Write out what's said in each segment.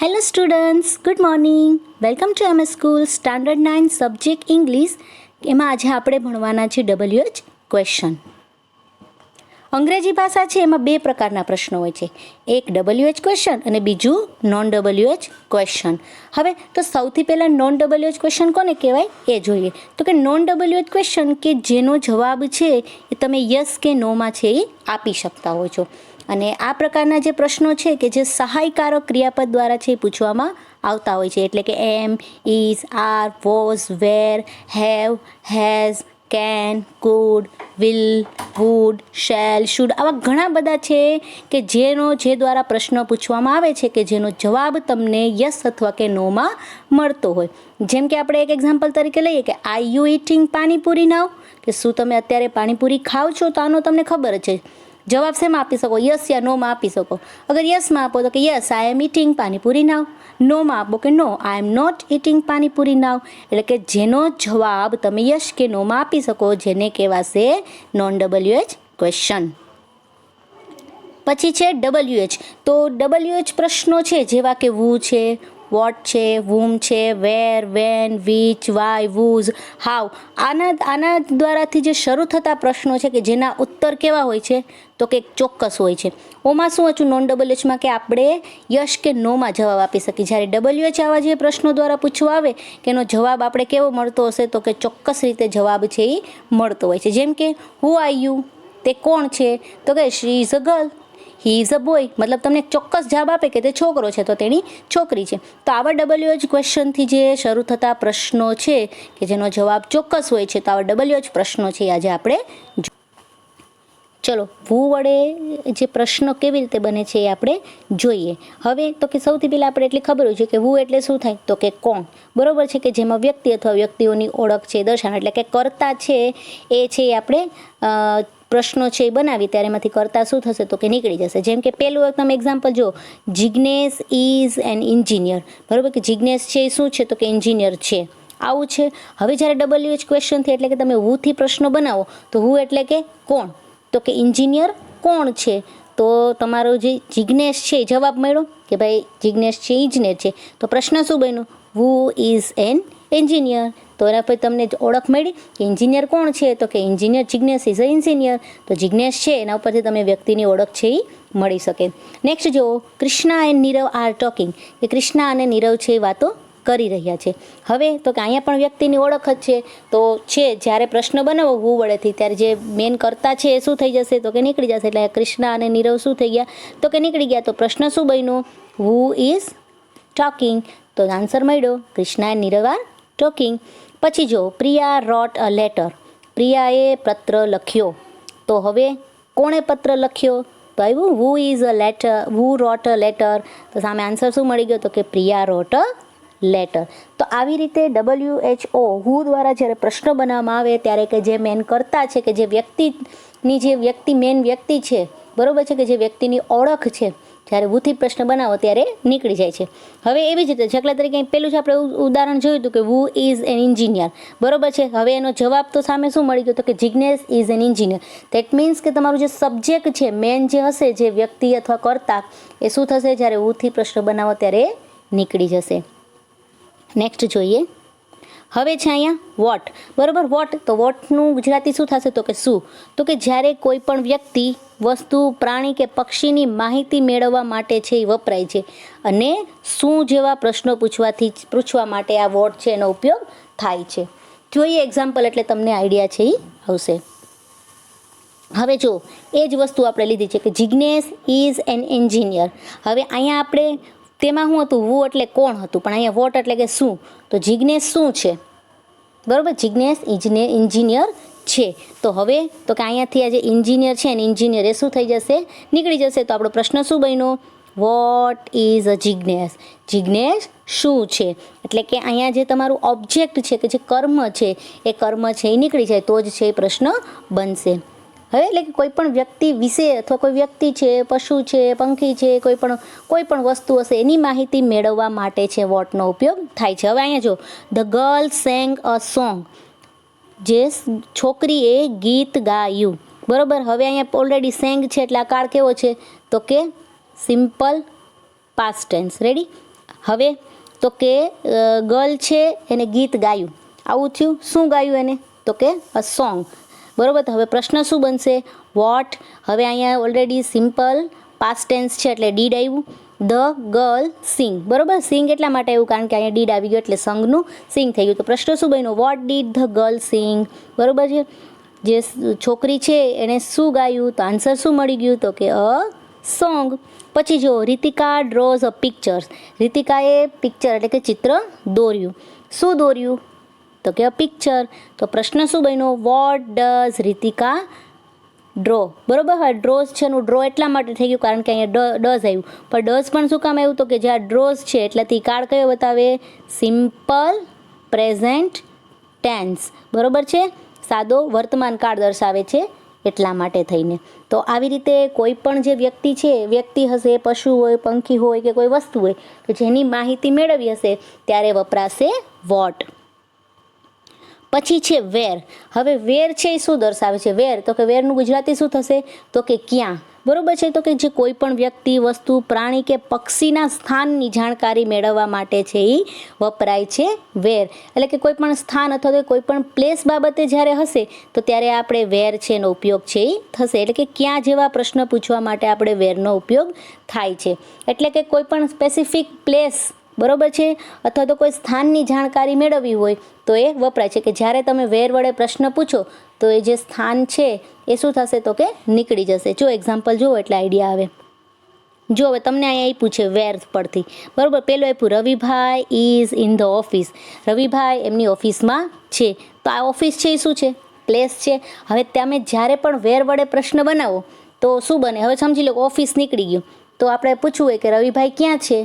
Hello students, good morning. Welcome to MS school standard 9 subject English. એમાં આજે આપણે ભણવાના છે WH ક્વેશ્ચન. અંગ્રેજી ભાષા છે એમાં બે પ્રકારના પ્રશ્નો હોય છે, એક WH ક્વેશ્ચન અને બીજું નોન WH ક્વેશ્ચન. હવે તો સૌથી પહેલાં નોન WH ક્વેશ્ચન કોને કહેવાય એ જોઈએ. તો કે નોન WH ક્વેશ્ચન કે જેનો જવાબ છે એ તમે યસ કે નોમાં છે એ આપી શકતા હો છો. અને આ પ્રકારના જે પ્રશ્નો છે કે જે સહાયકારક ક્રિયાપદ દ્વારા છે એ પૂછવામાં આવતા હોય છે, એટલે કે am, is, are, was, were, have, has, can, could, will, would, shall, should, આવા ઘણા બધા છે કે જે દ્વારા પ્રશ્ન પૂછવામાં આવે છે કે જેનો જવાબ તમને યસ અથવા કે નોમાં મળતો હોય. જેમ કે આપણે એક એક્ઝામ્પલ તરીકે લઈએ કે આર યુ ઇટિંગ પાણીપુરી નાવ, કે શું તમે અત્યારે પાણીપુરી ખાવ છો? તો આનો તમને ખબર છે જવાબ શેમાં આપી શકો, યસ યા નોમાં આપી શકો. અગર યસમાં આપો તો કે yes I am eating panipuri now. નોમાં આપો કે no I am not eating panipuri now. એટલે કે જેનો જવાબ તમે યસ કે નોમાં આપી શકો જેને કહેવાશે નોન WH ક્વેશ્ચન. પછી છે WH. તો WH પ્રશ્નો છે જેવા કે વુ છે, વોટ છે, whom છે, વેર, વેન, વિચ, વાય, વુઝ, હાવ, આના દ્વારાથી જે શરૂ થતા પ્રશ્નો છે કે જેના ઉત્તર કેવા હોય છે તો કે ચોક્કસ હોય છે. ઓમાં શું હતું નોન WHમાં કે આપણે યસ કે નોમાં જવાબ આપી શકીએ, જ્યારે WH આવા જે પ્રશ્નો દ્વારા પૂછવા આવે કે એનો જવાબ આપણે કેવો મળતો હશે તો કે ચોક્કસ રીતે જવાબ છે એ મળતો હોય છે. જેમ કે હુ આર યુ, તે કોણ છે? તો કે she is a girl, he is a boy, મતલબ તમને ચોક્કસ જવાબ આપે કે તે છોકરો છે તો તેની છોકરી છે. તો આવા WH ક્વેશ્ચનથી જે શરૂ થતા પ્રશ્નો છે કે જેનો જવાબ ચોક્કસ હોય છે, તો આવા WH પ્રશ્નો છે આજે આપણે ચલો વુ વડે જે પ્રશ્નો કેવી રીતે બને છે એ આપણે જોઈએ. હવે તો કે સૌથી પહેલાં આપણે એટલી ખબર હોય છે કે વુ એટલે શું થાય તો કે કોણ, બરોબર છે, કે જેમાં વ્યક્તિ અથવા વ્યક્તિઓની ઓળખ છે દર્શાવે, એટલે કે કર્તા છે એ છે એ આપણે પ્રશ્નો છે એ બનાવી ત્યારે એમાંથી કરતા શું થશે તો કે નીકળી જશે. જેમ કે પહેલું તમે એક્ઝામ્પલ જો, જિગ્નેશ ઇઝ એન એન્જિનિયર, બરાબર, કે જિગ્નેશ છે એ શું છે તો કે એન્જિનિયર છે, આવું છે. હવે જ્યારે WH ક્વેશ્ચનથી એટલે કે તમે હુથી પ્રશ્નો બનાવો તો હુ એટલે કે કોણ, તો કે એન્જિનિયર કોણ છે? તો તમારો જે જિગ્નેશ છે જવાબ મળ્યો કે ભાઈ જિગ્નેશ છે ઇજનેર છે, તો પ્રશ્ન શું બન્યો હુ ઇઝ એન એન્જિનિયર. તો એના પર તમને ઓળખ મળી કે એન્જિનિયર કોણ છે તો કે engineer Jignesh is a engineer. તો જિગ્નેશ છે એના ઉપરથી તમે વ્યક્તિની ઓળખ છે એ મળી શકે. નેક્સ્ટ જુઓ, Krishna and Nirav are talking, કે કૃષ્ણા અને નીરવ છે એ વાતો કરી રહ્યા છે. હવે તો કે અહીંયા પણ વ્યક્તિની ઓળખ જ છે, તો છે જ્યારે પ્રશ્ન બનાવો હુ વડેથી ત્યારે જે મેન કરતા છે એ શું થઈ જશે તો કે નીકળી જશે. એટલે કૃષ્ણા અને નીરવ શું થઈ ગયા તો કે નીકળી ગયા. તો પ્રશ્ન શું બન્યો હુ ઇઝ ટોકિંગ, તો આન્સર મળ્યો Krishna and Nirav are talking. પછી જો પ્રિયા રોટ અ લેટર, પ્રિયાએ પત્ર લખ્યો. તો હવે કોણે પત્ર લખ્યો તો આવ્યું who is a letter, who wrote a letter. તો સામે આન્સર શું મળી ગયો તો કે પ્રિયા રોટ અ લેટર. તો આવી રીતે WHO હુ દ્વારા જ્યારે પ્રશ્ન બનાવવામાં આવે ત્યારે કે જે મેન કરતા છે કે જે મેન વ્યક્તિ છે, બરોબર છે, કે જે વ્યક્તિની ઓળખ છે, જ્યારે હુથી પ્રશ્ન બનાવો ત્યારે નીકળી જાય છે. હવે એવી જ રીતે દાખલા તરીકે પેલું જ આપણે ઉદાહરણ જોયું હતું કે હુ ઇઝ એન એન્જિનિયર, બરોબર છે. હવે એનો જવાબ તો સામે શું મળી ગયો તો કે Jignesh is an engineer. That means કે તમારું જે સબ્જેક્ટ છે મેન જે હશે જે વ્યક્તિ અથવા કર્તા એ શું થશે જ્યારે હુથી પ્રશ્ન બનાવો ત્યારે નીકળી જશે. નેક્સ્ટ જોઈએ, હવે છે અહીંયા વોટ, બરાબર, વોટ. તો વોટનું ગુજરાતી શું થશે તો કે શું, તો કે જ્યારે કોઈ પણ વ્યક્તિ, વસ્તુ, પ્રાણી કે પક્ષીની માહિતી મેળવવા માટે છે એ વપરાય છે, અને શું જેવા પ્રશ્નો પૂછવા માટે આ વોટ છે એનો ઉપયોગ થાય છે. જોઈએ એક્ઝામ્પલ એટલે તમને આઈડિયા છે એ આવશે. હવે જો એ જ વસ્તુ આપણે લીધી છે કે જિગ્નેશ ઇઝ એન એન્જિનિયર. હવે અહીંયા આપણે તેમાં શું હતું વુ એટલે કોણ હતું, પણ અહીંયા વોટ એટલે કે શું. તો જિગ્નેશ શું છે, બરાબર, જિગ્નેશ એન્જિનિયર છે. તો હવે તો કે અહીંયાથી આ જે એન્જિનિયર છે ને એન્જિનિયર એ શું થઈ જશે નીકળી જશે. તો આપણો પ્રશ્ન શું બન્યો what is a Jignesh, Jignesh શું છે. એટલે કે અહીંયા જે તમારું ઓબ્જેક્ટ છે કે જે કર્મ છે એ કર્મ છે એ નીકળી જાય તો જ છે એ પ્રશ્ન બનશે. હવે એટલે કે કોઈ પણ વ્યક્તિ વિશે અથવા કોઈ વ્યક્તિ છે, પશુ છે, પંખી છે, કોઈ પણ વસ્તુ હશે એની માહિતી મેળવવા માટે છે વોટનો ઉપયોગ થાય છે. હવે અહીંયા જો the girl sang a song, જે છોકરીએ ગીત ગાયું, બરાબર. હવે અહીંયા ઓલરેડી સેંગ છે એટલે આ કાળ કેવો છે તો કે સિમ્પલ પાસ્ટ ટેન્સ, રેડી. હવે તો કે ગર્લ છે એને ગીત ગાયું, આવું થયું. શું ગાયું એને? તો કે અ સોંગ. બરાબર. તો હવે પ્રશ્ન શું બનશે? વોટ. હવે અહીંયા ઓલરેડી સિમ્પલ પાસ્ટ ટેન્સ છે એટલે ડીડ આવ્યું. ધ ગર્લ સિંગ. બરાબર. સિંગ એટલા માટે આવ્યું કારણ કે અહીંયા ડીડ આવી ગયું એટલે સંગનું સિંગ થઈ ગયું. તો પ્રશ્ન શું બન્યો? વોટ ડીડ ધ ગર્લ સિંગ. બરાબર છે. જે છોકરી છે એણે શું ગાયું? તો આન્સર શું મળી ગયું? તો કે અ સોંગ. પછી જો રીતિકા ડ્રોઝ અ પિક્ચર્સ. રીતિકાએ પિક્ચર એટલે કે ચિત્ર દોર્યું. શું દોર્યું? તો કે અ પિક્ચર. તો પ્રશ્ન શું બન્યો? What does Ritika draw. બરાબર. હા, ડ્રોઝ છે એનું ડ્રો એટલા માટે થઈ ગયું કારણ કે અહીંયા ડઝ આવ્યું. પણ ડઝ પણ શું કામ આવ્યું? તો કે જ્યાં ડ્રોઝ છે એટલેથી કાળ કયો બતાવે? Simple present tense. બરાબર છે. સાદો વર્તમાન કાળ દર્શાવે છે એટલા માટે થઈને. તો આવી રીતે કોઈ પણ જે વ્યક્તિ છે, વ્યક્તિ હશે, પશુ હોય, પંખી હોય કે કોઈ વસ્તુ હોય તો જેની માહિતી મેળવી હશે ત્યારે વપરાશે વોટ. પછી છે વેર. હવે વેર છે એ શું દર્શાવે છે? વેર તો કે વેરનું ગુજરાતી શું થશે? તો કે ક્યાં. બરાબર છે. તો કે જે કોઈ પણ વ્યક્તિ, વસ્તુ, પ્રાણી કે પક્ષીના સ્થાનની જાણકારી મેળવવા માટે છે એ વપરાય છે વેર. એટલે કે કોઈ પણ સ્થાન અથવા તો કોઈ પણ પ્લેસ બાબતે જ્યારે હશે તો ત્યારે આપણે વેર છે એનો ઉપયોગ છે એ થશે. એટલે કે ક્યાં જેવા પ્રશ્ન પૂછવા માટે આપણે વેરનો ઉપયોગ થાય છે. એટલે કે કોઈ પણ સ્પેસિફિક પ્લેસ, બરાબર છે, અથવા તો કોઈ સ્થાનની જાણકારી મેળવવી હોય તો એ વપરાય છે. કે જ્યારે તમે વેર વડે પ્રશ્ન પૂછો તો એ જે સ્થાન છે એ શું થશે? તો કે નીકળી જશે. જો એક્ઝામ્પલ જુઓ એટલે આઈડિયા આવે. જો હવે તમને અહીંયા આપ્યું છે વેર પરથી. બરાબર. પેલું આપ્યું રવિભાઈ ઇઝ ઇન ધ ઓફિસ. રવિભાઈ એમની ઓફિસમાં છે. તો આ ઓફિસ છે એ શું છે? પ્લેસ છે. હવે તમે જ્યારે પણ વેર વડે પ્રશ્ન બનાવો તો શું બને? હવે સમજી લો ઓફિસ નીકળી ગયું તો આપણે પૂછવું હોય કે રવિભાઈ ક્યાં છે?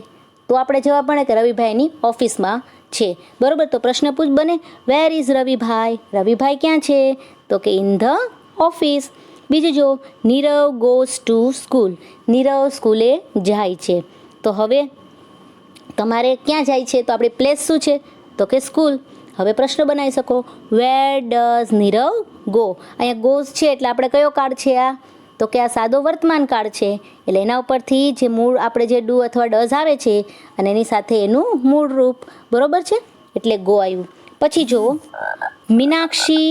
તો આપણે જવાબ મળે કે રવિભાઈની ઓફિસમાં છે. બરાબર. તો પ્રશ્ન બને વેર ઇઝ રવિભાઈ. રવિભાઈ ક્યાં છે? તો કે ઇન ધ ઓફિસ. બીજું જો Nirav goes to school. Nirav સ્કૂલે જાય છે. તો હવે તમારે ક્યાં જાય છે? તો આપણી પ્લેસ શું છે? તો કે સ્કૂલ. હવે પ્રશ્ન બનાવી શકો વેર ડઝ નીરવ ગો. અહીંયા ગોઝ છે એટલે આપણે કયો કાળ છે આ? તો કે આ સાદો વર્તમાન કાળ છે. એટલે એના ઉપરથી જે મૂળ આપણે જે ડુ અથવા ડઝ આવે છે અને એની સાથે એનું મૂળ રૂપ. બરાબર છે. એટલે ગો આવ્યું. પછી જુઓ Meenakshi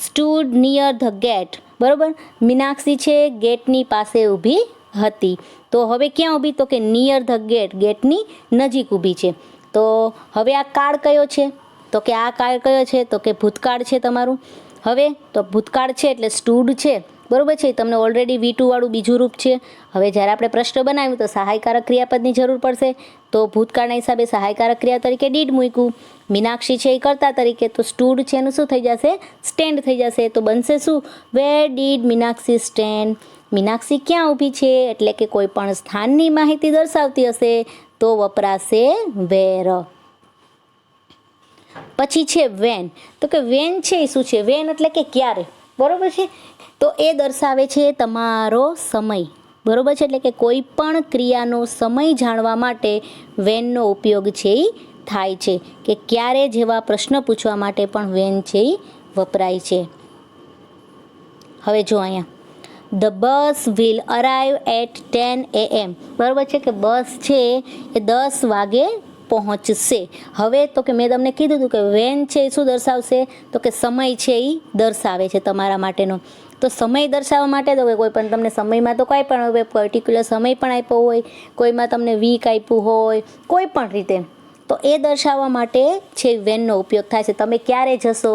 stood near the gate. બરાબર. મીનાક્ષી છે ગેટની પાસે ઊભી હતી. તો હવે ક્યાં ઊભી? તો કે નિયર ધ ગેટ. ગેટની નજીક ઊભી છે. તો હવે આ કાળ કયો છે? તો કે આ કાળ કયો છે? તો કે ભૂતકાળ છે તમારું. હવે તો ભૂતકાળ છે એટલે સ્ટૂડ છે. બરાબર છે. તમને ઓલરેડી V2 વાળું બીજું રૂપ છે. હવે જ્યારે આપણે પ્રશ્ન બનાવ્યું તો સહાયકારક ક્રિયાપદની જરૂર પડશે. તો ભૂતકાળના હિસાબે સહાયકારક ક્રિયા તરીકે ડીડ મૂક્યું. મીનાક્ષી છે એ કર્તા તરીકે, તો સ્ટૂડ છે એનું શું થઈ જશે? સ્ટેન્ડ થઈ જશે. તો બનશે શું? Where did Meenakshi stand. Meenakshi ક્યાં ઊભી છે? એટલે કે કોઈ પણ સ્થાનની માહિતી દર્શાવતી હશે તો વપરાશે વેર. પછી છે વેન. તો કે વેન છે એ શું છે? વેન એટલે કે ક્યારે. બરાબર છે. તો એ દર્શાવે છે તમારો સમય. બરાબર છે. એટલે કે કોઈ પણ ક્રિયાનો સમય જાણવા માટે વેનનો ઉપયોગ છે એ થાય છે. કે ક્યારે જેવા પ્રશ્ન પૂછવા માટે પણ વેન છે એ વપરાય છે. હવે જો અહીંયા the bus will arrive at 10 AM. બરાબર છે. કે બસ છે એ 10 વાગે પહોંચશે. હવે તો કે મેં તમને કીધું હતું કે વેન છે એ શું દર્શાવશે? તો કે સમય છે એ દર્શાવે છે તમારા માટેનો. તો સમય દર્શાવવા માટે તો કોઈ પણ તમને સમયમાં તો કાંઈ પણ હવે પર્ટિક્યુલર સમય પણ આપ્યો હોય, કોઈમાં તમને વીક આપ્યું હોય, કોઈ પણ રીતે તો એ દર્શાવવા માટે છે વેનનો ઉપયોગ થાય છે. તમે ક્યારે જશો?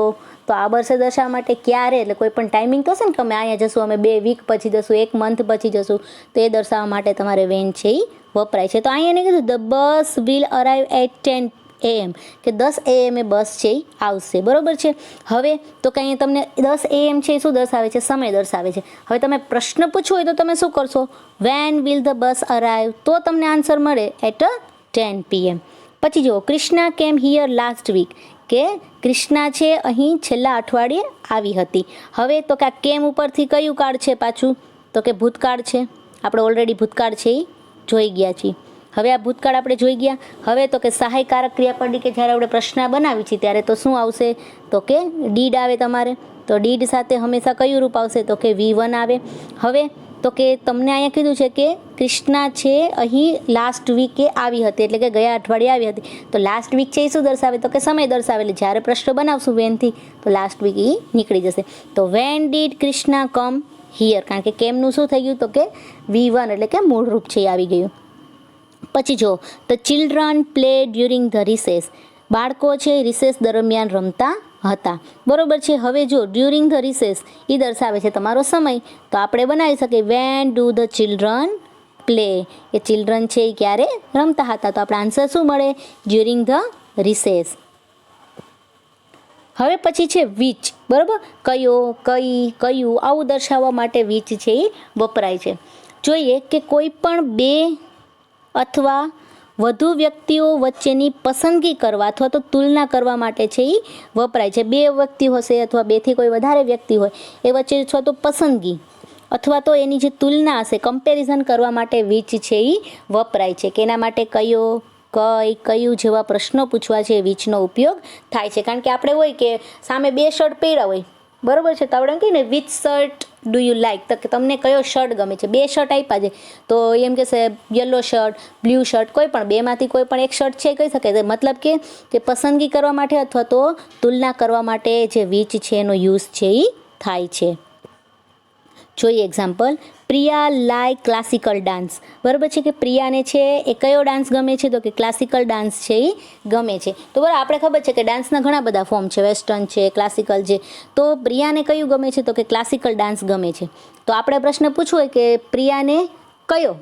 તો આ વર્ષે દર્શાવવા માટે ક્યારે એટલે કોઈ પણ ટાઈમિંગ તો હશે ને કે અમે અહીંયા જશું, અમે 2 વીક પછી જશું, 1 મંથ પછી જશું. તો એ દર્શાવવા માટે તમારે વેન છે એ વપરાય છે. તો અહીંયા એને કીધું the bus will arrive at 10 AM. કે 10 AM એ બસ છે એ આવશે. બરાબર છે. હવે તો કે અહીંયા તમને 10 AM છે એ શું દર્શાવે છે? સમય દર્શાવે છે. હવે તમે પ્રશ્ન પૂછવો હોય તો તમે શું કરશો? When will the bus arrive. તો તમને આન્સર મળે એટ 10 PM. પછી જુઓ કૃષ્ણા કેમ હિયર લાસ્ટ વીક. કે કૃષ્ણા છે અહીં છેલ્લા અઠવાડિયે આવી હતી. હવે તો કે આ કેમ ઉપરથી કયું કાળ છે પાછું? તો કે ભૂતકાળ છે. આપણે ઓલરેડી ભૂતકાળ છે એ જોઈ ગયા છીએ. હવે આ ભૂતકાળ આપણે જોઈ ગયા. હવે તો કે સહાયકારક ક્રિયાપદ કે જ્યારે આપણે પ્રશ્ન બનાવી છીએ ત્યારે તો શું આવશે? તો કે ડીડ આવે તમારે. તો ડીડ સાથે હંમેશા કયું રૂપ આવશે? તો કે V1 આવે. હવે તો કે તમને અહીંયા કીધું છે કે કૃષ્ણા છે અહીં લાસ્ટ વીકે આવી હતી, એટલે કે ગયા અઠવાડિયે આવી હતી. તો લાસ્ટ વીક છે એ શું દર્શાવે, તો કે સમય દર્શાવે. એટલે જ્યારે પ્રશ્ન બનાવશું વેનથી તો લાસ્ટ વીક એ નીકળી જશે. તો when did Krishna come here, કારણ કે કેમનું શું થઈ ગયું, તો કે V1 એટલે કે મૂળરૂપ છે એ આવી ગયું. પછી જો the children play during the recess, બાળકો છે રિસેસ દરમિયાન રમતા હતા. બરોબર છે. હવે જો ડ્યુરિંગ ધ રિસેસ એ દર્શાવે છે તમારો સમય, તો આપણે બનાવી શકીએ when do the children play, A children છે એ ક્યારે રમતા હતા. તો આપણે આન્સર શું મળે, ડ્યુરિંગ ધ રિસેસ. હવે પછી છે વિચ, બરાબર, કયો, કઈ, કયું, આવું દર્શાવવા માટે વિચ છે એ વપરાય છે. જોઈએ કે કોઈ પણ બે અથવા વધુ વ્યક્તિઓ વચ્ચેની પસંદગી કરવા અથવા તો તુલના કરવા માટે છે એ વપરાય છે. બે વ્યક્તિ હશે અથવા બેથી કોઈ વધારે વ્યક્તિ હોય એ વચ્ચે અથવા તો પસંદગી અથવા તો એની જે તુલના હશે, કમ્પેરિઝન કરવા માટે વિચ છે એ વપરાય છે. કે એના માટે કયો, કઈ, કયું જેવા પ્રશ્નો પૂછવા છે વિચનો ઉપયોગ થાય છે. કારણ કે આપણે હોય કે સામે બે શર્ટ પહેર્યા હોય, બરાબર છે, તો આપણે એમ કહીએ ને which shirt do you like, તો કે તમને કયો શર્ટ ગમે છે. બે શર્ટ આપ્યા છે તો એમ કહેશે યલો શર્ટ, બ્લુ શર્ટ, કોઈ પણ બેમાંથી કોઈ પણ એક શર્ટ છે કહી શકે. મતલબ કે પસંદગી કરવા માટે અથવા તો તુલના કરવા માટે જે વિચ છે એનો યુઝ છે એ થાય છે. જોઈએ example, Priya like classical dance, બરાબર છે, કે પ્રિયાને છે એ કયો ડાન્સ ગમે છે, તો કે ક્લાસિકલ ડાન્સ છે એ ગમે છે. તો બરાબર આપણે ખબર છે કે ડાન્સના ઘણા બધા ફોર્મ છે, વેસ્ટર્ન છે, ક્લાસિકલ છે. તો પ્રિયાને કયું ગમે છે, તો કે ક્લાસિકલ ડાન્સ ગમે છે. તો આપણે પ્રશ્ન પૂછવો હોય કે પ્રિયાને કયો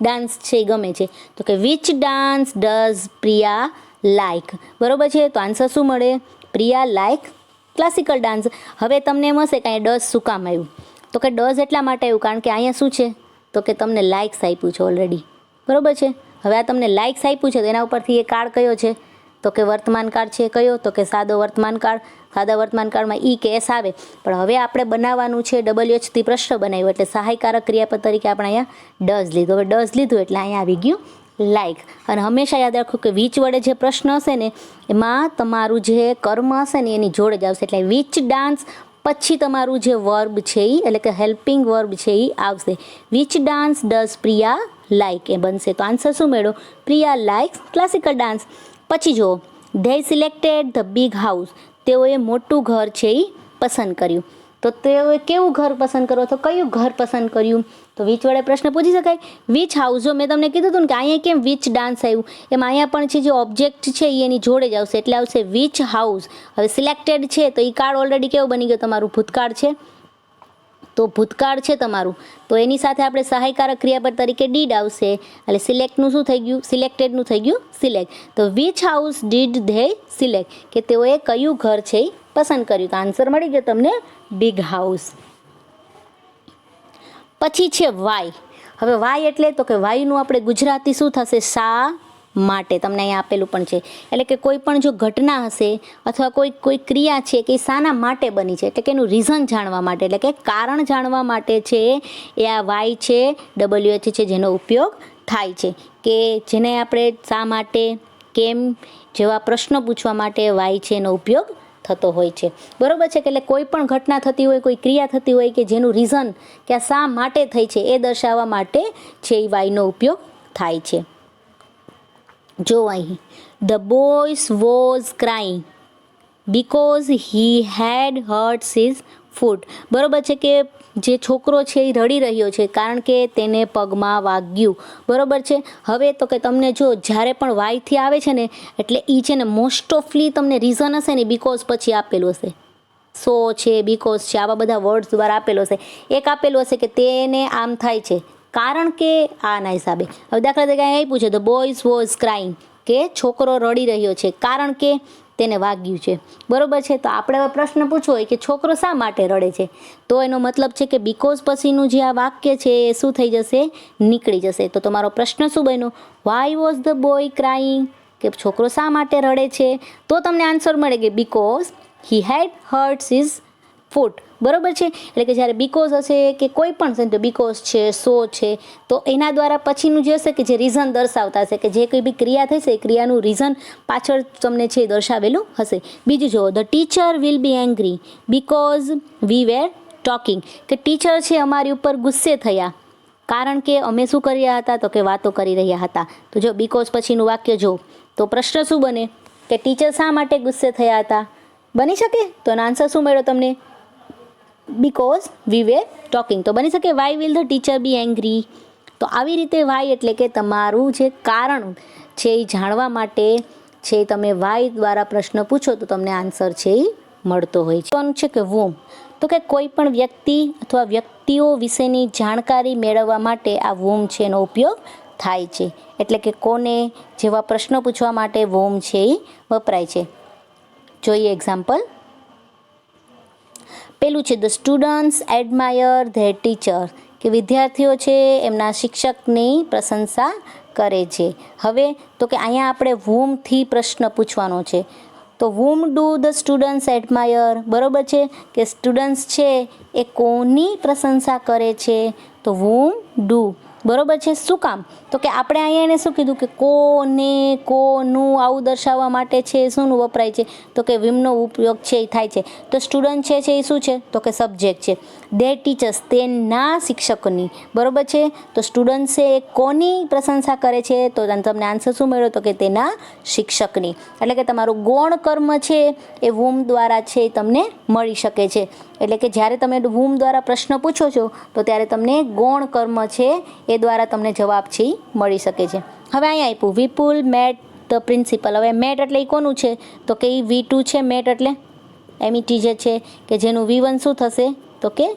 ડાન્સ છે એ ગમે છે, તો કે which dance does Priya like, બરાબર છે. તો આન્સર શું મળે, પ્રિયા લાઈક ક્લાસિકલ ડાન્સ. હવે તમને એમ હશે કે અહીંયા ડઝ શું કામ આવ્યું, તો કે ડઝ એટલા માટે આવ્યું કારણ કે અહીંયા શું છે, તો કે તમને લાઇક્સ આપ્યું છે ઓલરેડી, બરાબર છે. હવે આ તમને લાઇક્સ આપ્યું છે તો એના ઉપરથી એ કાળ કયો છે, તો કે વર્તમાન કાળ છે. કયો, તો કે સાદો વર્તમાન કાળ. સાદા વર્તમાન કાળમાં ઈ કે એસ આવે, પણ હવે આપણે બનાવવાનું છે WH થી પ્રશ્ન બનાવ્યો એટલે સહાયકારક ક્રિયાપદ તરીકે આપણે અહીંયા ડઝ લીધો. હવે ડઝ લીધું એટલે અહીંયા આવી ગયું લાઈક. અને હંમેશા યાદ રાખો કે વિચ વડે જે પ્રશ્ન હશે ને એમાં તમારું જે કર્મ હશે ને એની જોડે જ આવશે. એટલે વિચ ડાન્સ પછી તમારું જે વર્બ છે એ એટલે કે હેલ્પિંગ વર્બ છે એ આવશે. Which dance does Priya like એ બનશે. તો આન્સર શું મેળવો, પ્રિયા લાઇક્સ ક્લાસિકલ ડાન્સ. પછી જુઓ, they selected the big house, તેઓએ મોટું ઘર છે એ પસંદ કર્યું. તો તેઓએ કેવું ઘર પસંદ કર્યું, તો કયું ઘર પસંદ કર્યું, તો વિચ વડે પ્રશ્ન પૂછી શકાય. વિચ હાઉસ, જો મેં તમને કીધું હતું ને કે અહીંયા કેમ વિચ ડાન્સ આવ્યું, એમ અહીંયા પણ છે જે ઓબ્જેક્ટ છે એ એની જોડે જ આવશે એટલે આવશે વિચ હાઉસ. હવે સિલેક્ટેડ છે તો એ કાળ ઓલરેડી કેવું બની ગયો, તમારું ભૂતકાળ છે, તો ભૂતકાળ છે તમારું, તો એની સાથે આપણે સહાયકારક ક્રિયાપદ તરીકે ડીડ આવશે. એટલે સિલેક્ટનું શું થઈ ગયું, સિલેક્ટેડનું થઈ ગયું સિલેક્ટ. તો which house did they select, કે તેઓએ કયું ઘર છે એ પસંદ કર્યું. તો આન્સર મળી ગયો તમને બિગ હાઉસ. પછી છે વાય. હવે વાય એટલે તો કે વાયનું આપણે ગુજરાતી શું થશે, શા માટે. તમને અહીંયા આપેલું પણ છે. એટલે કે કોઈ પણ જો ઘટના હશે અથવા કોઈ ક્રિયા છે કે શાના માટે બની છે, એટલે કે એનું રીઝન જાણવા માટે, એટલે કે કારણ જાણવા માટે છે એ આ વાય છે WH છે જેનો ઉપયોગ થાય છે. કે જેને આપણે શા માટે, કેમ જેવા પ્રશ્નો પૂછવા માટે વાય છે એનો ઉપયોગ થતો હોય છે, બરાબર છે. કે એટલે કોઈ પણ ઘટના થતી હોય, કોઈ ક્રિયા થતી હોય કે જેનું રીઝન કે આ શા માટે થઈ છે એ દર્શાવવા માટે છે એ વાયનો ઉપયોગ થાય છે. જો અહીં, the boy was crying because he had hurts his foot, બરાબર છે. કે જે છોકરો છે એ રડી રહ્યો છે કારણ કે તેને પગમાં વાગ્યું, બરાબર છે. હવે તો કે તમને જો જ્યારે પણ વાયથી આવે છે ને એટલે એ છે ને મોસ્ટ ઓફલી તમને રીઝન હશે ને બીકોઝ પછી આપેલું હશે, સો છે, બીકોઝ છે, આવા બધા વર્ડ્સ દ્વારા આપેલું હશે. એક આપેલું હશે કે તેને આમ થાય છે કારણ કે આના હિસાબે. હવે દાખલા તરીકે અહીં આપ્યું છે ધ બોયઝ વોઝ ક્રાઇંગ, કે છોકરો રડી રહ્યો છે કારણ કે તેને વાગ્યું છે, બરાબર છે. તો આપણે હવે પ્રશ્ન પૂછવો હોય કે છોકરો શા માટે રડે છે, તો એનો મતલબ છે કે બીકોઝ પછીનું જે આ વાક્ય છે એ શું થઈ જશે, નીકળી જશે. તો તમારો પ્રશ્ન શું બન્યો, why was the boy crying, કે છોકરો શા માટે રડે છે. તો તમને આન્સર મળે કે because he had hurts his foot, બરાબર છે. એટલે કે જ્યારે બીકોઝ હશે કે કોઈ પણ છે તો બીકોઝ છે, સો છે, તો એના દ્વારા પછીનું જે હશે કે જે રીઝન દર્શાવતા હશે કે જે કોઈ બી ક્રિયા થશે એ ક્રિયાનું રીઝન પાછળ તમને છે એ દર્શાવેલું હશે. બીજું જુઓ, the teacher will be angry because we were talking, કે ટીચર છે અમારી ઉપર ગુસ્સે થયા કારણ કે અમે શું કરી રહ્યા હતા, તો કે વાતો કરી રહ્યા હતા. તો જો બીકોઝ પછીનું વાક્ય જો, તો પ્રશ્ન શું બને કે ટીચર શા માટે ગુસ્સે થયા હતા? બની શકે. તો એનો આન્સર શું મળ્યો તમને? Because we were talking. તો બની શકે why will the teacher be angry. તો આવી રીતે વાય એટલે કે તમારું જે કારણ છે એ જાણવા માટે છે તમે વાય દ્વારા પ્રશ્ન પૂછો તો તમને આન્સર છે એ મળતો હોય છે. કોણ છે કે વોમ, તો કે કોઈ પણ વ્યક્તિ અથવા વ્યક્તિઓ વિશેની જાણકારી મેળવવા માટે આ વોમ છે એનો ઉપયોગ થાય છે. એટલે કે કોને જેવા પ્રશ્નો પૂછવા માટે વોમ છે એ વપરાય છે. જોઈએ એક્ઝામ્પલ. પેલું છે the students admire there teacher, કે વિદ્યાર્થીઓ છે એમના શિક્ષકની પ્રશંસા કરે છે. હવે તો કે અહીંયા આપણે વોમથી પ્રશ્ન પૂછવાનો છે. તો વોમ ડુ ધ સ્ટુડન્ટ્સ એડમાયર, બરાબર છે કે સ્ટુડન્ટ્સ છે એ કોની પ્રશંસા કરે છે? તો વોમ ડુ, બરાબર છે. શું કામ? તો કે આપણે અહીંયા એને શું કીધું કે કોને, કોનું, આવું દર્શાવવા માટે છે શુંનું વપરાય છે? તો કે વિમનો ઉપયોગ છે એ થાય છે. તો સ્ટુડન્ટ છે એ શું છે? તો કે સબ્જેક્ટ છે. ધેર ટીચર્સ, તેના શિક્ષકની, બરાબર છે. તો સ્ટુડન્ટ છે એ કોની પ્રશંસા કરે છે? તો તમને આન્સર શું મળ્યો? તો કે તેના શિક્ષકની. એટલે કે તમારું ગૌણ કર્મ છે એ વોમ દ્વારા છે એ તમને મળી શકે છે. એટલે કે જ્યારે તમે વોમ દ્વારા પ્રશ્ન પૂછો છો તો ત્યારે તમને ગૌણ કર્મ છે એ દ્વારા તમને જવાબ છે એ મળી શકે છે. હવે અહીંયા આપ્યું વિપુલ મેટ ધ પ્રિન્સિપલ. હવે મેટ એટલે એ કોનું છે? તો કે એ V2 છે. મેટ એટલે MET જે છે કે જેનું V1 શું થશે? તો કે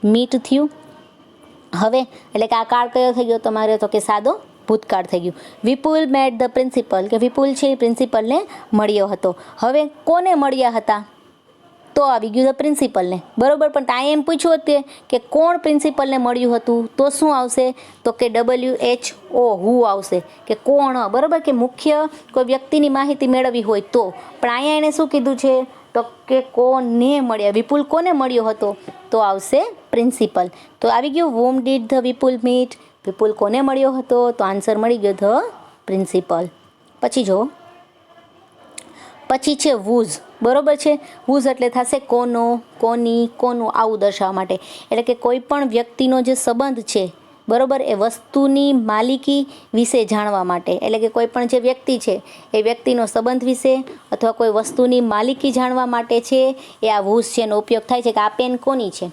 મીટ થયું. હવે એટલે કે આ કાળ કયો થઈ ગયો તમારે? તો કે સાદો ભૂતકાળ થઈ ગયું. વિપુલ મેટ ધ પ્રિન્સિપલ, કે વિપુલ છે એ પ્રિન્સિપલને મળ્યો હતો. હવે કોને મળ્યા હતા? તો આવી ગયું ધ પ્રિન્સિપલને, બરાબર. પણ ત્યાં એમ પૂછ્યું હતું કે કોણ પ્રિન્સિપલને મળ્યું હતું? તો શું આવશે? તો કે WHO, હુ આવશે, કે કોણ, બરાબર. કે મુખ્ય કોઈ વ્યક્તિની માહિતી મેળવવી હોય તો. પણ અહીંયા એને શું કીધું છે? તો કે કોને મળ્યા, વિપુલ કોને મળ્યો હતો? તો આવશે પ્રિન્સિપલ. તો આવી ગયું વોમ ડીડ ધ વિપુલ મીટ, વિપુલ કોને મળ્યો હતો? તો આન્સર મળી ગયો ધ પ્રિન્સિપલ. પછી જો, પછી છે વુઝ, બરાબર છે. વુઝ એટલે થશે કોનો, કોની, કોનું, આવું દર્શાવવા માટે. એટલે કે કોઈ પણ વ્યક્તિનો જે સંબંધ છે, બરાબર, એ વસ્તુની માલિકી વિશે જાણવા માટે. એટલે કે કોઈ પણ જે વ્યક્તિ છે એ વ્યક્તિનો સંબંધ વિશે અથવા કોઈ વસ્તુની માલિકી જાણવા માટે છે એ આ વુઝ છે એનો ઉપયોગ થાય છે. કે આ પેન કોની છે,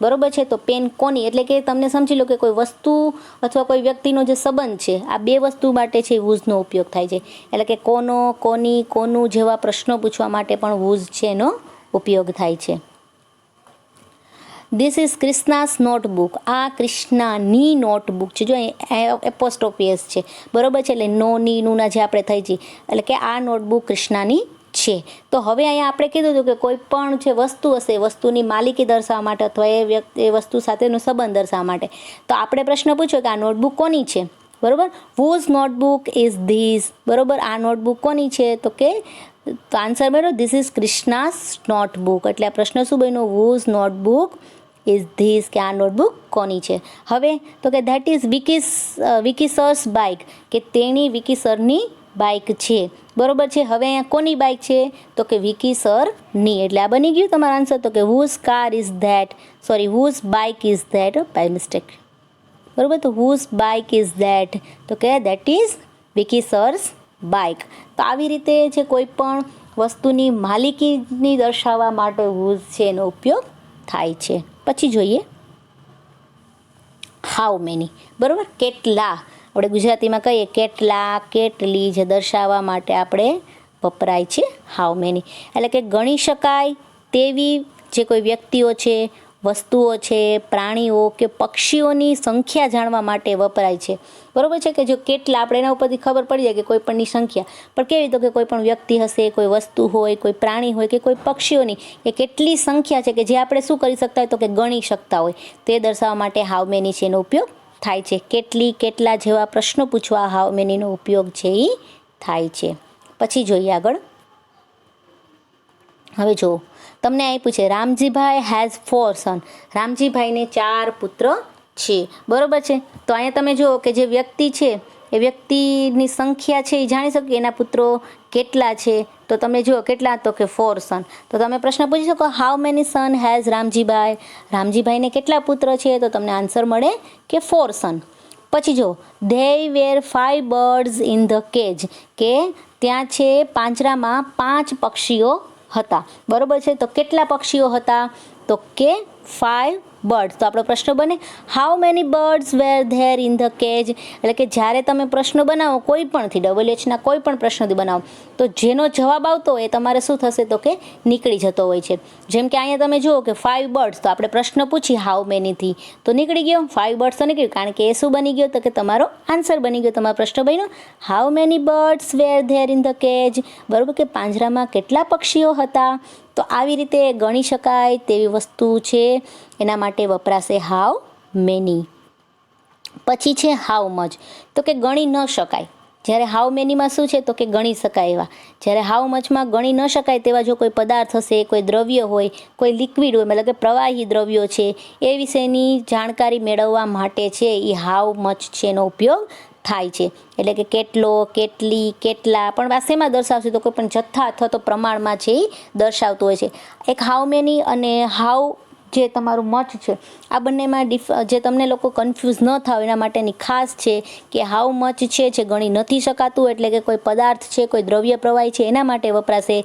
બરાબર છે. તો પેન કોની એટલે કે તમને સમજી લો કે કોઈ વસ્તુ અથવા કોઈ વ્યક્તિનો જે સંબંધ છે, આ બે વસ્તુ માટે છે વુઝનો ઉપયોગ થાય છે. એટલે કે કોનો, કોની, કોનું જેવા પ્રશ્નો પૂછવા માટે પણ વુઝ છે એનો ઉપયોગ થાય છે. ધીસ ઇઝ ક્રિષ્નાસ નોટબુક, આ ક્રિષ્નાની નોટબુક છે. જો એપોસ્ટ્રોફીએસ છે, બરાબર છે. એટલે નો, ની, નુંના જે આપણે થઈ છે, એટલે કે આ નોટબુક ક્રિષ્નાની છે. તો હવે અહીંયા આપણે કીધું હતું કે કોઈ પણ જે વસ્તુ હશે, વસ્તુની માલિકી દર્શાવવા માટે અથવા એ વસ્તુ સાથેનો સંબંધ દર્શાવવા માટે. તો આપણે પ્રશ્ન પૂછ્યો કે આ નોટબુક કોની છે, બરાબર. હુઝ નોટબુક ઇઝ ધીસ, બરાબર. આ નોટબુક કોની છે? તો કે આન્સર મેળવો ધીસ ઇઝ ક્રિષ્નાસ નોટબુક. એટલે આ પ્રશ્ન શું બન્યો? હુઝ નોટબુક ઇઝ ધીસ, કે આ નોટબુક કોની છે. હવે તો કે that is Vicky sir's bike, કે તેણી વિકી સરની બાઇક છે, બરાબર છે. હવે અહીંયા કોની બાઇક છે? તો કે વિકી સરની. એટલે આ બની ગયું તમારો આન્સર. તો કે whose car is that, sorry whose bike is that, by mistake, બરાબર. તો હુઝ બાઇક ઇઝ ધેટ, તો કે that is Vicky sir's bike. તો આવી રીતે જે કોઈ પણ વસ્તુની માલિકીની દર્શાવવા માટે હુઝ છે એનો ઉપયોગ થાય છે. પછી જોઈએ હાઉ મેની, બરાબર. કેટલા, આપણે ગુજરાતીમાં કહીએ કેટલા, કેટલી, જે દર્શાવવા માટે આપણે વપરાય છે હાઉ મેની. એટલે કે ગણી શકાય તેવી જે કોઈ વ્યક્તિઓ છે, વસ્તુઓ છે, પ્રાણીઓ કે પક્ષીઓની સંખ્યા જાણવા માટે વપરાય છે, બરાબર છે. કે જો કેટલા, આપણે એના ઉપરથી ખબર પડી જાય કે કોઈ પણની સંખ્યા. પણ કેવી? તો કે કોઈ પણ વ્યક્તિ હશે, કોઈ વસ્તુ હોય, કોઈ પ્રાણી હોય કે કોઈ પક્ષીઓની એ કેટલી સંખ્યા છે કે જે આપણે શું કરી શકતા હોય? તો કે ગણી શકતા હોય. તે દર્શાવવા માટે હાઉ મેની છે એનો ઉપયોગ થાય છે. કેટલી, કેટલા જેવા પ્રશ્નો પૂછવા હાઉ મેનીનો ઉપયોગ છે એ થાય છે. પછી જોઈએ આગળ. હવે જુઓ, તમને આપ્યું છે રામજીભાઈ હેઝ 4 સન, રામજીભાઈને 4 પુત્ર છે, બરાબર છે. તો અહીંયા તમે જુઓ કે જે વ્યક્તિ છે એ વ્યક્તિની સંખ્યા છે એ જાણી શકો, એના પુત્રો કેટલા છે, તો તમે જુઓ કેટલા, તો કે 4 સન. તો તમે પ્રશ્ન પૂછી શકો how many son has Ramjibhai, રામજીભાઈને કેટલા પુત્ર છે, તો તમને આન્સર મળે કે 4 સન. પછી જો they were 5 birds in the cage, કે ત્યાં છે પાંજરામાં 5 પક્ષીઓ હતા, બરોબર છે. તો કેટલા પક્ષીઓ હતા, તો કે 5 બર્ડ્સ. તો આપણો પ્રશ્ન બને how many birds were there in the cage. એટલે કે જ્યારે તમે પ્રશ્ન બનાવો કોઈ પણથી, WH ના કોઈ પણ પ્રશ્નથી બનાવો, તો જેનો જવાબ આવતો હોય એ તમારે શું થશે, તો કે નીકળી જતો હોય છે. જેમ કે અહીંયા તમે જુઓ કે 5 બર્ડ્સ, તો આપણે પ્રશ્ન પૂછી હાઉ મેનીથી, તો નીકળી ગયો 5 બર્ડ્સ, તો નીકળ્યું, કારણ કે એ શું બની ગયો, તો કે તમારો આન્સર બની ગયો. તમારો પ્રશ્ન બન્યો how many birds were there in the cage, બરાબર, કે પાંજરામાં કેટલા પક્ષીઓ હતા. તો આવી રીતે ગણી શકાય તેવી વસ્તુ છે, એના માટે વપરાશે હાઉ મેની. પછી છે હાઉ મચ, તો કે ગણી ન શકાય. જ્યારે હાઉ મેનીમાં શું છે, તો કે ગણી શકાય એવા. જ્યારે હાઉ મચમાં ગણી ન શકાય તેવા જો કોઈ પદાર્થ હશે, કોઈ દ્રવ્ય હોય, કોઈ લિક્વિડ હોય, મતલબ કે પ્રવાહી દ્રવ્યો છે, એ વિશેની જાણકારી મેળવવા માટે છે એ હાઉ મચ છે એનો ઉપયોગ થાય છે. એટલે કે કેટલો, કેટલી, કેટલા, પણ આ શેમાં દર્શાવશે, તો કોઈ પણ જથ્થા અથવા તો પ્રમાણમાં છે એ દર્શાવતું હોય છે. એક હાઉ મેની અને હાઉ જે તમારું મચ છે, આ બંનેમાં જે તમને લોકો કન્ફ્યુઝ ન થાવ એના માટેની ખાસ છે કે હાઉ મચ છે જે ગણી નથી શકાતું, એટલે કે કોઈ પદાર્થ છે, કોઈ દ્રવ્ય પ્રવાહી છે એના માટે વપરાશે.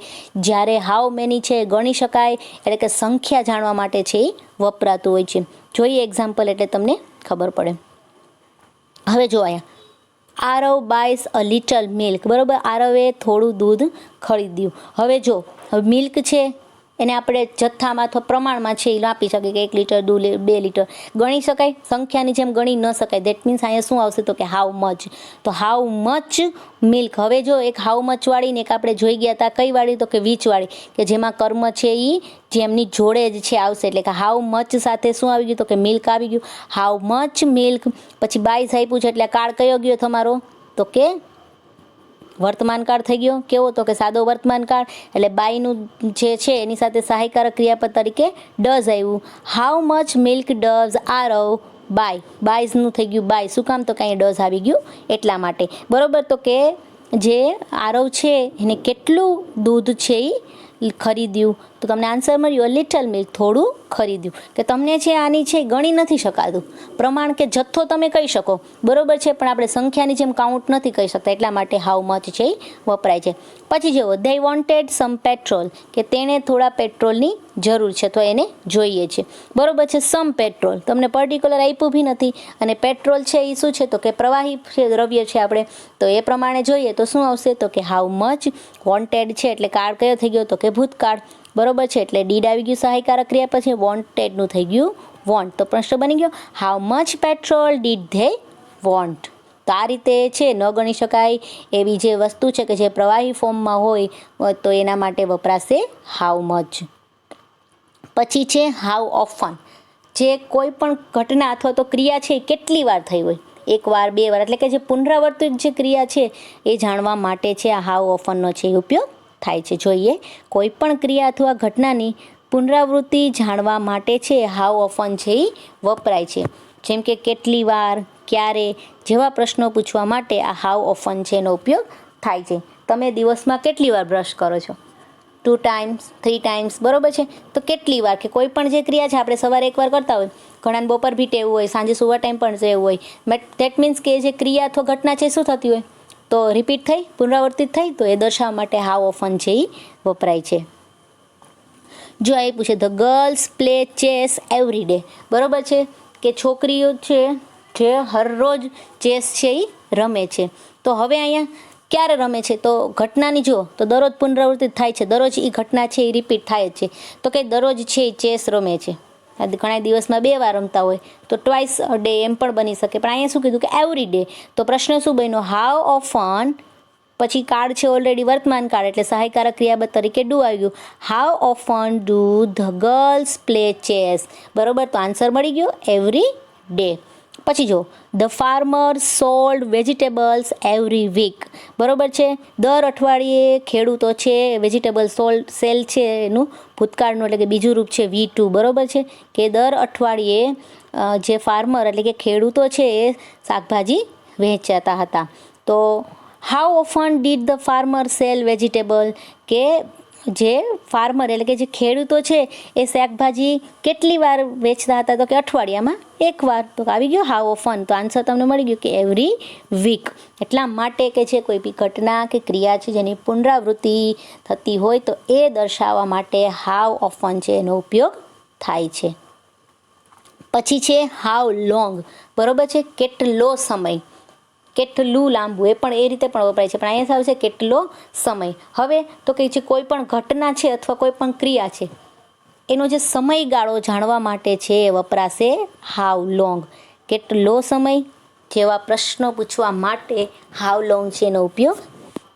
જ્યારે હાઉ મેની છે ગણી શકાય, એટલે કે સંખ્યા જાણવા માટે છે એ વપરાતું હોય છે. જોઈએ એક્ઝામ્પલ એટલે તમને ખબર પડે. હવે જો અહીંયા Aarav bias a little milk, બરાબર, આરવે થોડું દૂધ ખરીદ્યું. હવે જો મિલ્ક છે એને આપણે જથ્થામાં અથવા પ્રમાણમાં છે એ આપી શકીએ કે 1 લીટર 2 લીટર ગણી શકાય, સંખ્યાની જેમ ગણી ન શકાય. દેટ મીન્સ અહીંયા શું આવશે, તો કે હાઉ મચ. તો હાઉ મચ મિલ્ક. હવે જો એક હાઉ મચ વાળીને એક આપણે જોઈ ગયા હતા કઈ વાળી, તો કે વીચ વાળી, કે જેમાં કર્મ છે એ જેમની જોડે જ છે આવશે, એટલે કે હાઉ મચ સાથે શું આવી ગયું, તો કે મિલ્ક આવી ગયું. How much milk. પછી બાઈસ આપ્યું છે એટલે કાળ કયો ગયો તમારો, તો કે વર્તમાન કાળ થઈ ગયો. કેવો, તો કે સાદો વર્તમાન કાળ. એટલે બાયનું જે છે એની સાથે સહાયકારક ક્રિયાપદ તરીકે ડઝ આવ્યું. How much milk does Aarav buy, બાયઝનું થઈ ગયું બાય. શું કામ, તો કે અહીં ડઝ આવી ગયું એટલા માટે, બરાબર. તો કે જે આરવ છે એને કેટલું દૂધ છે એ ખરીદ્યું, તો તમને આન્સર મળ્યો લિટલ મિલ્ક, થોડું ખરીદ્યું. કે તમને છે આની છે ગણી નથી શકાતું, પ્રમાણ કે જથ્થો તમે કહી શકો, બરોબર છે, પણ આપણે સંખ્યાની જેમ કાઉન્ટ નથી કહી શકતા, એટલા માટે હાઉ મચ છે એ વપરાય છે. પછી જુઓ ધે વોન્ટેડ સમ પેટ્રોલ, કે તેણે થોડા પેટ્રોલની જરૂર છે, તો એને જોઈએ છે, બરોબર છે. સમ પેટ્રોલ તમને પર્ટિક્યુલર આપ્યું બી નથી, અને પેટ્રોલ છે એ શું છે, તો કે પ્રવાહી દ્રવ્ય છે આપણે, તો એ પ્રમાણે જોઈએ તો શું આવશે, તો કે હાઉ મચ. વોન્ટેડ છે એટલે કાળ કયો થઈ ગયો, તો કે ભૂતકાળ, બરોબર છે. એટલે ડીડ આવી ગયું સહાયકારક ક્રિયા, પછી વોન્ટેડનું થઈ ગયું વોન્ટ. તો પ્રશ્ન બની ગયો how much petrol did they want. તો આ રીતે છે ન ગણી શકાય એવી જે વસ્તુ છે કે જે પ્રવાહી ફોર્મમાં હોય તો એના માટે વપરાશે હાઉ મચ. પછી છે હાઉ ઓફન, જે કોઈ પણ ઘટના અથવા તો ક્રિયા છે એ કેટલી વાર થઈ હોય, 1 વાર 2 વાર, એટલે કે જે પુનરાવર્તિત જે ક્રિયા છે એ જાણવા માટે છે આ હાઉ ઓફનનો છે એ ઉપયોગ થાય છે. જોઈએ કોઈ પણ ક્રિયા અથવા ઘટનાની પુનરાવૃત્તિ જાણવા માટે છે હાઉ ઓફન છે એ વપરાય છે. જેમ કે કેટલી વાર, ક્યારે જેવા પ્રશ્નો પૂછવા માટે આ હાઉ ઓફન છે એનો ઉપયોગ થાય છે. તમે દિવસમાં કેટલી વાર બ્રશ કરો છો, 2 ટાઈમ્સ 3 ટાઈમ્સ, બરોબર છે. તો કેટલી વાર, કે કોઈ પણ જે ક્રિયા છે આપણે સવારે 1 વાર કરતા હોય, ઘણાને બપોર બી ટેવું હોય, સાંજે સુવા ટાઈમ પણ ટેવું હોય, બટ દેટ મીન્સ કે જે ક્રિયા અથવા ઘટના છે શું થતી હોય, તો રિપીટ થઈ, પુનરાવર્તિત થઈ, તો એ દર્શાવવા માટે હાઉ ઓફન છે એ વપરાય છે. જો એ પૂછે the girls play chess every day, બરોબર છે, કે છોકરીઓ છે જે હરરોજ ચેસ છે એ રમે છે. તો હવે અહીંયા ક્યારે રમે છે, તો ઘટનાની જુઓ તો દરરોજ પુનરાવર્તિત થાય છે, દરરોજ એ ઘટના છે એ રિપીટ થાય જ છે, તો કે દરરોજ છે એ ચેસ રમે છે. ઘણા દિવસમાં 2 વાર રમતા હોય તો ટ્વાઇસ અ ડે એમ પણ બની શકે, પણ અહીંયા શું કીધું કે એવરી ડે. તો પ્રશ્ન શું બન્યો, હાઉ ઓફન, પછી કાળ છે ઓલરેડી વર્તમાન કાળ એટલે સહાયકારક ક્રિયાપદ તરીકે ડુ આવી ગયું. How often do the girls play chess, બરોબર. તો આન્સર મળી ગયો એવરી ડે. પછી જો the farmer sold vegetables every week, બરોબર છે. દર અઠવાડિયે ખેડૂતો છે વેજીટેબલ સેલ છે એનું ભૂતકાળનું એટલે કે બીજું રૂપ છે V2, બરોબર છે, કે દર અઠવાડિયે જે ફાર્મર એટલે કે ખેડૂતો છે એ શાકભાજી વહેંચાતા હતા. તો how often did the farmer cell vegetable, કે જે ફાર્મર એટલે કે જે ખેડૂતો છે એ શાકભાજી કેટલી વાર વેચતા હતા, તો કે અઠવાડિયામાં એકવાર. તો આવી ગયો હાઉ ઓફન. તો આન્સર તમને મળી ગયું કે એવરી વીક. એટલા માટે કે છે કોઈ બી ઘટના કે ક્રિયા છે જેની પુનરાવૃત્તિ થતી હોય તો એ દર્શાવવા માટે હાઉ ઓફન છે એનો ઉપયોગ થાય છે. પછી છે હાઉ લોંગ, બરોબર છે, કેટલો સમય, કેટલું લાંબુ, એ પણ એ રીતે પણ વપરાય છે, પણ અહીંયા આવશે કેટલો સમય. હવે તો કે છે કોઈ પણ ઘટના છે અથવા કોઈ પણ ક્રિયા છે એનો જે સમયગાળો જાણવા માટે છે એ વપરાશે હાઉ લોંગ. કેટલો સમય જેવા પ્રશ્નો પૂછવા માટે હાઉ લોંગ છે એનો ઉપયોગ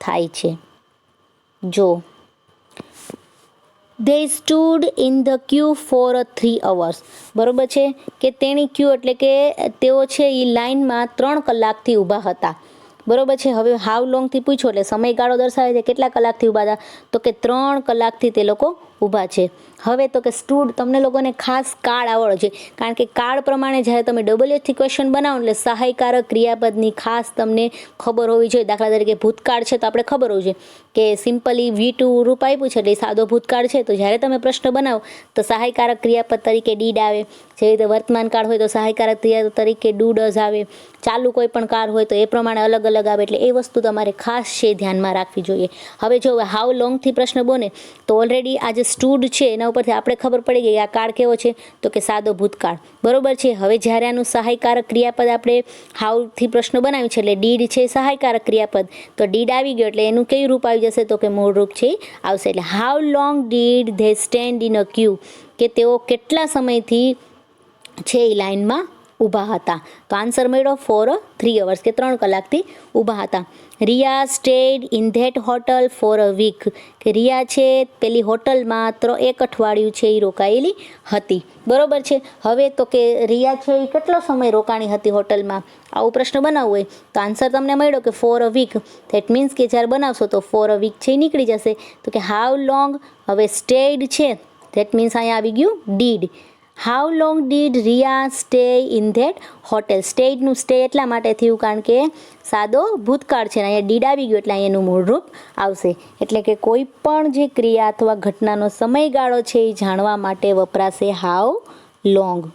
થાય છે. જો they stood in the queue for 3 hours, બરોબર છે, કે તેની ક્યુ એટલે કે તેઓ છે એ લાઇનમાં 3 કલાકથી ઊભા હતા. બરોબર છે. હવે હાઉ લોંગથી પૂછો એટલે સમયગાળો દર્શાવે છે કેટલા કલાકથી ઊભા હતા, તો કે 3 કલાકથી તે લોકો ઊભા છે. હવે તો કે સ્ટૂડ, તમને લોકોને ખાસ કાળ આવડે છે, કારણ કે કાળ પ્રમાણે જ્યારે તમે WH થી ક્વેશ્ચન બનાવો એટલે સહાયકારક ક્રિયાપદની ખાસ તમને ખબર હોવી જોઈએ. દાખલા તરીકે ભૂતકાળ છે તો આપણે ખબર હોવી જોઈએ કે સિમ્પલી V2 રૂપ આપ્યું છે એટલે સાદો ભૂતકાળ છે, તો જ્યારે તમે પ્રશ્ન બનાવો તો સહાયકારક ક્રિયાપદ તરીકે ડીડ આવે. જેવી રીતે વર્તમાન કાળ હોય તો સહાયકારક ક્રિયાપદ તરીકે ડુ ડઝ આવે. ચાલુ કોઈ પણ કાળ હોય તો એ પ્રમાણે અલગ અલગ આવે. એટલે એ વસ્તુ તમારે ખાસ છે ધ્યાનમાં રાખવી જોઈએ. હવે જો હાઉ લોંગથી પ્રશ્ન બને તો ઓલરેડી આ જે સ્ટૂડ છે એના ઉપરથી આપણે ખબર પડી ગઈ આ કાળ કેવો છે, તો કે સાદો ભૂતકાળ, બરોબર છે. હવે જ્યારે આનું સહાયકારક ક્રિયાપદ આપણે હાઉથી પ્રશ્ન બનાવ્યું છે એટલે ડીડ છે સહાયકારક ક્રિયાપદ, તો ડીડ આવી ગયો એટલે એનું કયું રૂપ આવી જશે, તો કે મૂળ રૂપ છે આવશે. એટલે how long did they stand in a queue, કે તેઓ કેટલા સમયથી છે એ લાઇનમાં ઊભા હતા. તો આન્સર મળ્યો ફોર 3 hours, કે 3 કલાકથી ઊભા હતા. Riya stayed in that hotel for a week, કે રિયા છે પેલી હોટલમાં 1 અઠવાડિયું છે એ રોકાયેલી હતી. બરોબર છે. હવે તો કે રિયા છે એ કેટલો સમય રોકાણી હતી હોટલમાં, આવો પ્રશ્ન બનાવવો હોય તો આન્સર તમને મળ્યો કે for a week. That means કે જ્યારે બનાવશો તો ફોર અ વીક છે એ નીકળી જશે. તો કે હાઉ લોંગ, હવે સ્ટેડ છે ધેટ મીન્સ અહીંયા આવી ગયું did. How long did Riya stay in that hotel. સ્ટેનું સ્ટે એટલા માટે થયું કારણ કે સાદો ભૂતકાળ છે ને અહીંયા ડીડ આવી ગયું એટલે અહીંયાનું મૂળરૂપ આવશે. એટલે કે કોઈ પણ જે ક્રિયા અથવા ઘટનાનો સમયગાળો છે એ જાણવા માટે વપરાશે હાઉ લોંગ.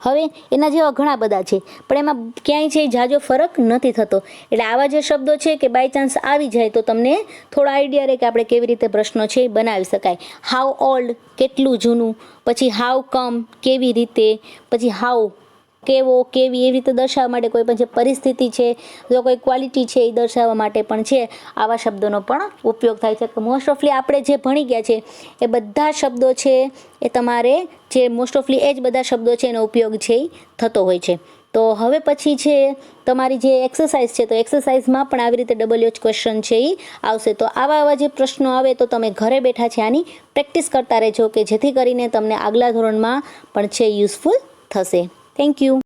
હવે એના જેવા ઘણા બધા છે પણ એમાં ક્યાંય છે ઝાઝો ફરક નથી થતો. એટલે આવા જે શબ્દો છે કે બાય ચાન્સ આવી જાય તો તમને થોડો આઈડિયા રહે કે આપણે કેવી રીતે પ્રશ્નો છે એ બનાવી શકાય. હાઉ ઓલ્ડ, કેટલું જૂનું. પછી હાઉ કમ, કેવી રીતે. પછી હાઉ, કેવો, કેવી, એવી રીતે દર્શાવવા માટે કોઈ પણ જે પરિસ્થિતિ છે, જો કોઈ ક્વોલિટી છે એ દર્શાવવા માટે પણ છે આવા શબ્દોનો પણ ઉપયોગ થાય છે. મોસ્ટ ઓફલી આપણે જે ભણી ગયા છે એ બધા શબ્દો છે એ તમારે જે મોસ્ટ ઓફલી એ જ બધા શબ્દો છે એનો ઉપયોગ છે એ થતો હોય છે. તો હવે પછી છે તમારી જે એક્સરસાઇઝ છે તો એક્સરસાઇઝમાં પણ આવી રીતે WH ક્વેશ્ચન છે એ આવશે. તો આવા જે પ્રશ્નો આવે તો તમે ઘરે બેઠા છે આની પ્રેક્ટિસ કરતા રહેજો કે જેથી કરીને તમને આગલા ધોરણમાં પણ છે યુઝફુલ થશે. Thank you.